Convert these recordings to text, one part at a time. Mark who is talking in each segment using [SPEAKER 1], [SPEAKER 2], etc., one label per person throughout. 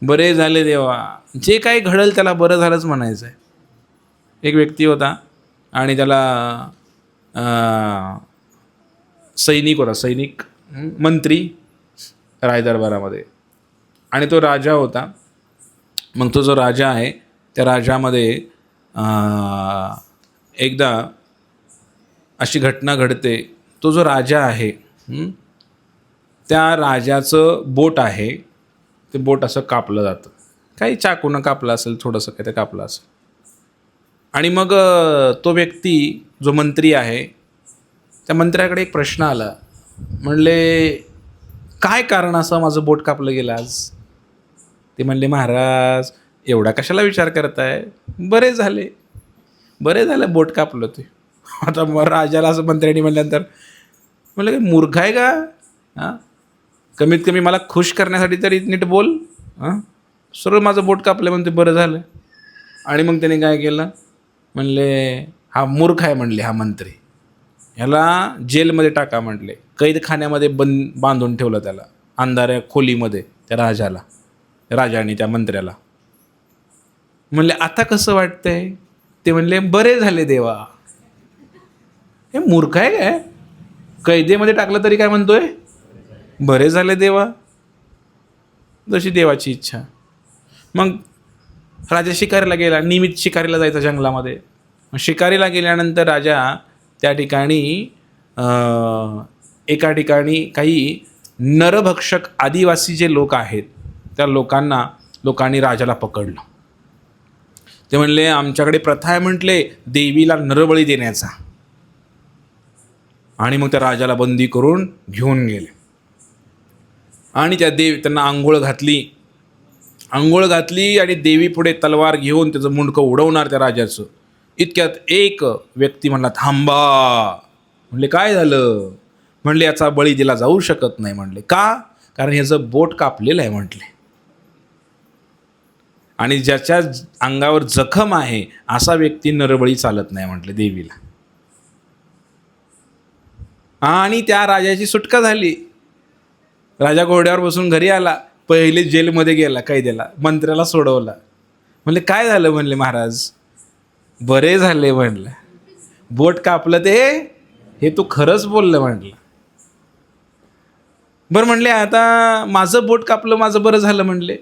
[SPEAKER 1] बरे झाले देवा. जे काही घडेल त्याला बरं झालंच म्हणायचं आहे. एक व्यक्ती होता आणि त्याला सैनिक होता, सैनिक मंत्री राजदरबारामध्ये, आणि तो राजा होता. मग तो जो राजा आहे त्या राजामध्ये एकदा अशी घटना घडते. तो जो राजा आहे त्या राजाचं बोट आहे, ते बोट असं कापलं जातं. काही चाकूनं कापलं असेल, थोडंसं काही ते कापलं असेल. आणि मग तो व्यक्ती जो मंत्री आहे त्या मंत्र्याकडे एक प्रश्न आला. म्हणले, काय कारण असं माझं बोट कापलं गेलं आज? ते म्हणले, महाराज एवढा कशाला विचार करताय, बरे झाले, बरे झालं बोट कापलं ते. आता मग राजाला असं मंत्र्यांनी म्हणल्यानंतर म्हणलं, मूर्ख आहे का? हां, कमीत कमी मला खुश करण्यासाठी तरी नीट बोल. हां, सर्व माझं बोट कापलं म्हणते बरं झालं. आणि मग त्याने काय केलं, म्हणले हा मूर्ख आहे म्हणले हा मंत्री, ह्याला जेलमध्ये टाका म्हणले. कैदखान्यामध्ये बांधून ठेवलं त्याला, अंधाऱ्या खोलीमध्ये त्या राजाला, राजाने त्या मंत्र्याला. म्हणले आता कसं वाटतंय? ते म्हणले, बरे झाले देवा. हे मूर्ख आहे काय? कैदेमध्ये टाकलं तरी काय म्हणतोय, बरे झाले देवा. जशी देवाची इच्छा. मग राजा शिकारीला गेला, नियमित शिकारीला जायचा जंगलामध्ये. शिकारीला गेल्यानंतर राजा त्या ठिकाणी एका ठिकाणी काही नरभक्षक आदिवासी जे लोक आहेत त्या लोकांनी राजाला पकडलं. ते म्हणले, आमच्याकडे प्रथा आहे म्हटले देवीला नरबळी देण्याचा. आणि मग त्या राजाला बंदी करून घेऊन गेले. आणि त्यांना आंघोळ घातली आणि देवी पुढे तलवार घेऊन त्याचं मुंडकं उडवणार त्या राजाचं. इतक्यात एक व्यक्ती म्हणला, थांबा. म्हणले, काय झालं? म्हणले, याचा बळी दिला जाऊ शकत नाही. म्हणले, का? कारण ह्याचं बोट कापलेलं आहे म्हटले, आणि ज्याच्या अंगावर जखम आहे असा व्यक्ती नरबळी चालत नाही म्हटले देवीला. आणि त्या राजाची सुटका झाली. राजा घोड्यावर बसून घरी आला. पहिले जेलमध्ये गेला, कैद्याला, मंत्र्याला सोडवला. म्हणले, काय झालं? म्हणले, महाराज बरे झाले. म्हणलं, बोट कापलं ते हे तू खरंच बोललं. म्हटलं, बरं. म्हणले, आता माझं बोट कापलं, माझं बरं झालं. म्हणले,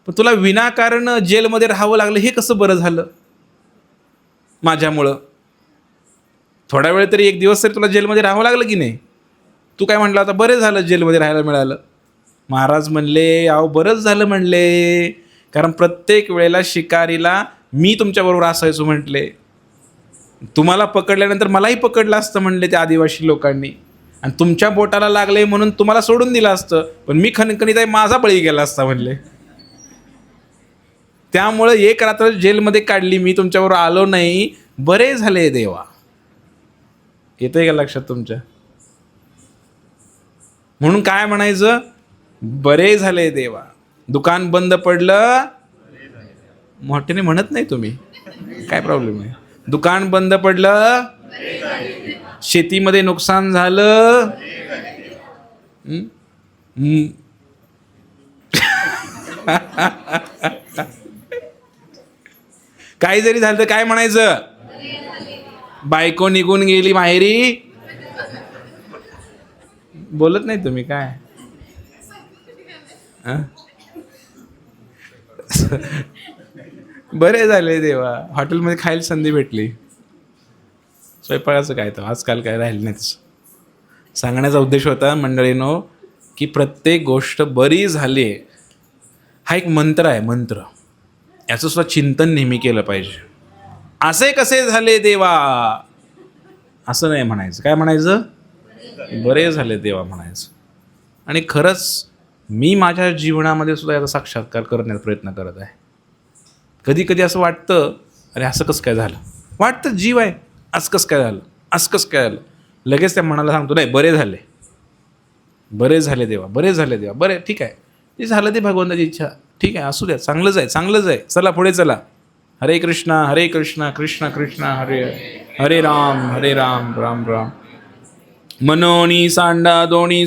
[SPEAKER 1] पण तुला विनाकारण जेलमध्ये राहावं लागलं, हे कसं बरं झालं? माझ्यामुळं थोडा वेळ तरी, एक दिवस तरी तुला जेलमध्ये राहावं लागलं की नाही? तू काय म्हटलं, आता बरे झालं जेलमध्ये राहायला मिळालं. महाराज म्हणले, अहो बरंच झालं म्हणले, कारण प्रत्येक वेळेला शिकारीला मी तुमच्याबरोबर असायचो म्हटले. तुम्हाला पकडल्यानंतर मलाही पकडलं असतं म्हणले त्या आदिवासी लोकांनी, आणि तुमच्या बोटाला लागले म्हणून तुम्हाला सोडून दिलं असतं, पण मी खणखणीत आहे, माझा बळी गेला असता म्हणले. त्यामुळं एक रात्र जेलमध्ये काढली मी, तुमच्याबरोबर आलो नाही, बरे झाले देवा. येतंय का लक्षात तुमच्या? म्हणून काय म्हणायचं, बरे झाले देवा. दुकान बंद पडलं, मोठ्याने म्हणत नाही तुम्ही, काय प्रॉब्लेम आहे? दुकान बंद पडलं, शेतीमध्ये नुकसान झालं, काही जरी झालं तर काय म्हणायचं, बायको निघून गेली माहेरी. बोलत नाही तुम्ही काय? बरे झाले देवा. हॉटेलमध्ये खायला संधी भेटली. स्वयंपाकाचं काय तर आजकाल काय राहिलं नाही तसं. सांगण्याचा उद्देश होता मंडळीनो, की प्रत्येक गोष्ट बरी झाली हा एक मंत्र आहे, मंत्र. याचं सुद्धा चिंतन नेहमी केलं पाहिजे. असे कसे झाले देवा असं नाही म्हणायचं. काय म्हणायचं, बरे झाले देवा म्हणायचं. आणि खरंच मी माझ्या जीवनामध्ये सुद्धा याचा साक्षात्कार करण्याचा प्रयत्न करत आहे. कधी कधी असं वाटतं, अरे असं कसं काय झालं, वाटतं जीव आहे, असं कसं काय झालं, असं कसं काय झालं. लगेच त्या मनाला सांगतो, नाही बरे झाले, बरे झाले देवा, बरे झाले देवा, बरे ठीक आहे, ते झालं ते भगवंताची इच्छा, ठीक आहे, असू द्या, चांगलंच आहे, चांगलंच आहे, चला पुढे चला. हरे कृष्णा कृष्ण कृष्ण हरे हरे राम राम राम. मनोनी सांडा दोणी